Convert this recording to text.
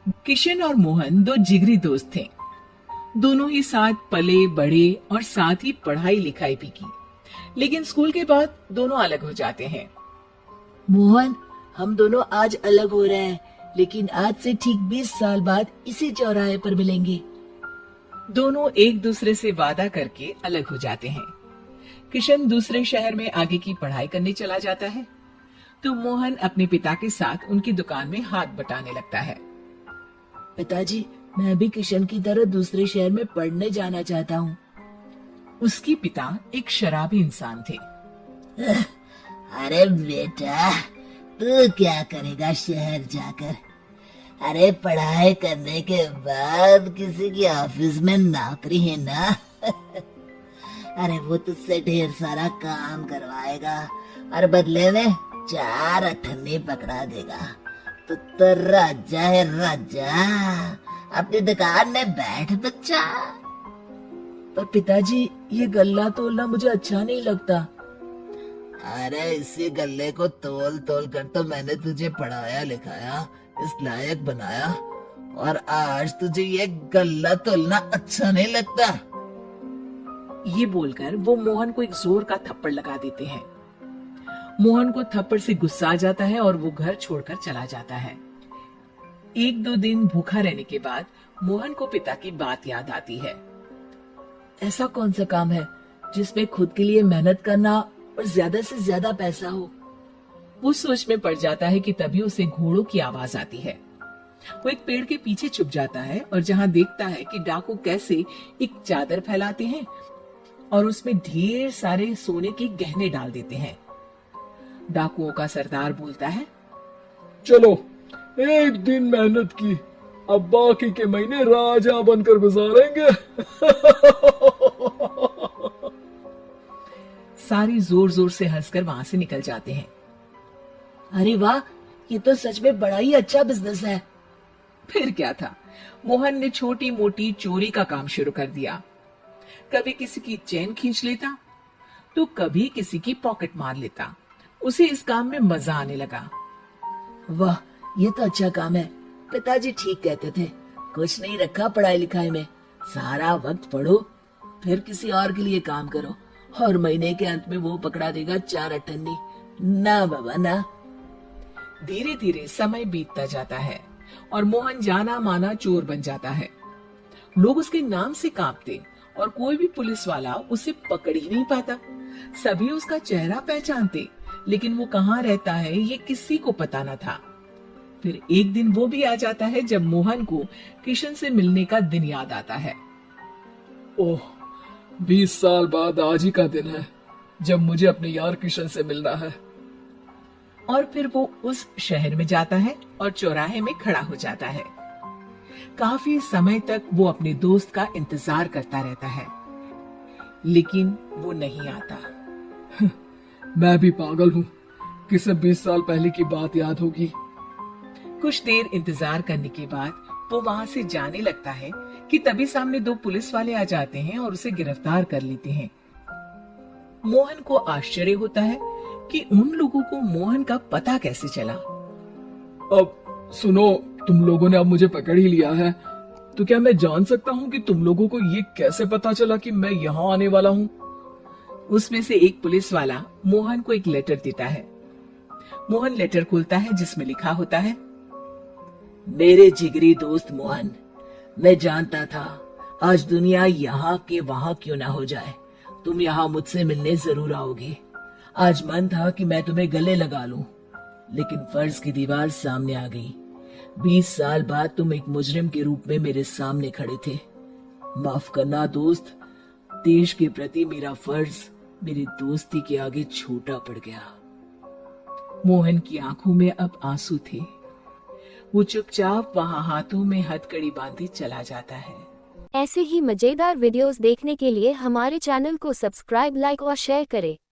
किशन और मोहन दो जिगरी दोस्त थे। दोनों ही साथ पले बढ़े और साथ ही पढ़ाई लिखाई भी की। लेकिन स्कूल के बाद दोनों अलग हो जाते हैं। मोहन, हम दोनों आज अलग हो रहे हैं, लेकिन आज से ठीक 20 साल बाद इसी चौराहे पर मिलेंगे। दोनों एक दूसरे से वादा करके अलग हो जाते हैं। किशन दूसरे शहर में आगे की पढ़ाई करने चला जाता है, तो मोहन अपने पिता के साथ उनकी दुकान में हाथ बटाने लगता है। पिताजी, मैं भी किशन की तरह दूसरे शहर में पढ़ने जाना चाहता हूँ। उसके पिता एक शराबी इंसान थे। अरे बेटा, तू क्या करेगा शहर जाकर? अरे पढ़ाई करने के बाद किसी की ऑफिस में नौकरी है ना। अरे वो तुझसे ढेर सारा काम करवाएगा और बदले में 4 अठन्नी पकड़ा देगा। तो राजा है राजा, अपनी दुकान में बैठ बच्चा। पर पिताजी, ये गल्ला तोलना मुझे अच्छा नहीं लगता। अरे इसी गल्ले को तोल तोल कर तो मैंने तुझे पढ़ाया लिखाया, इस लायक बनाया, और आज तुझे ये गल्ला तोलना अच्छा नहीं लगता। ये बोलकर वो मोहन को एक जोर का थप्पड़ लगा देते हैं। मोहन को थप्पड़ से गुस्सा आ जाता है और वो घर छोड़कर चला जाता है। 1-2 दिन भूखा रहने के बाद मोहन को पिता की बात याद आती है। ऐसा कौन सा काम है जिसमें खुद के लिए मेहनत करना और ज्यादा से ज्यादा पैसा हो? वो सोच में पड़ जाता है कि तभी उसे घोड़ों की आवाज आती है। वो एक पेड़ के पीछे छुप जाता है और जहाँ देखता है कि डाकू कैसे एक चादर फैलाते हैं और उसमें ढेर सारे सोने के गहने डाल देते हैं। डाकुओं का सरदार बोलता है, चलो, एक दिन मेहनत की, अब बाकी के महीने राजा बनकर गुजारेंगे। सारे जोर जोर से हंसकर वहां से निकल जाते हैं। अरे वाह, ये तो सच में बड़ा ही अच्छा बिजनेस है। फिर क्या था, मोहन ने छोटी मोटी चोरी का काम शुरू कर दिया। कभी किसी की चेन खींच लेता, तो कभी किसी की पॉकेट मार लेता। उसे इस काम में मजा आने लगा। वाह, ये तो अच्छा काम है। पिताजी ठीक कहते थे, कुछ नहीं रखा पढ़ाई लिखाई में, सारा वक्त पढ़ो, फिर किसी और के लिए काम करो, और महीने के अंत में वो पकड़ा देगा 4 अठन्नी। ना बाबा ना। धीरे धीरे समय बीतता जाता है और मोहन जाना माना चोर बन जाता है। लोग उसके नाम से कांपते और कोई भी पुलिस वाला उसे पकड़ ही नहीं पाता। सभी उसका चेहरा पहचानते, लेकिन वो कहाँ रहता है ये किसी को पता न था। फिर एक दिन वो भी आ जाता है जब मोहन को किशन से मिलने का दिन याद आता है। ओह, 20 साल बाद आज ही का दिन है जब मुझे अपने यार किशन से मिलना है। और फिर वो उस शहर में जाता है और चौराहे में खड़ा हो जाता है। काफी समय तक वो अपने दोस्त का इंतजार करता रहता है, लेकिन वो नहीं आता। मैं भी पागल हूँ, किसे 20 साल पहले की बात याद होगी। कुछ देर इंतजार करने के बाद वो वहां से जाने लगता है कि तभी सामने 2 पुलिस वाले आ जाते हैं और उसे गिरफ्तार कर लेते हैं। मोहन को आश्चर्य होता है कि उन लोगों को मोहन का पता कैसे चला। अब सुनो, तुम लोगों ने अब मुझे पकड़ ही लिया है, तो क्या मैं जान सकता हूँ कि तुम लोगों को ये कैसे पता चला कि मैं यहाँ आने वाला हूँ? उसमें से एक पुलिस वाला मोहन को एक लेटर देता है। मोहन लेटर खोलता है जिसमें लिखा होता है, मेरे जिगरी दोस्त मोहन, मैं जानता था आज दुनिया यहाँ के वहाँ क्यों ना हो जाए, तुम यहाँ मुझसे मिलने जरूर आओगे। आज मन था कि मैं तुम्हें गले लगा लूं, लेकिन फर्ज की दीवार सामने आ गई। 20 साल बाद तुम एक मुजरिम के रूप में मेरे सामने खड़े थे। माफ करना दोस्त, देश के प्रति मेरा फर्ज मेरी दोस्ती के आगे छोटा पड़ गया। मोहन की आंखों में अब आंसू थे। वो चुपचाप वहां हाथों में हथकड़ी बांधे चला जाता है। ऐसे ही मजेदार वीडियोस देखने के लिए हमारे चैनल को सब्सक्राइब, लाइक और शेयर करें।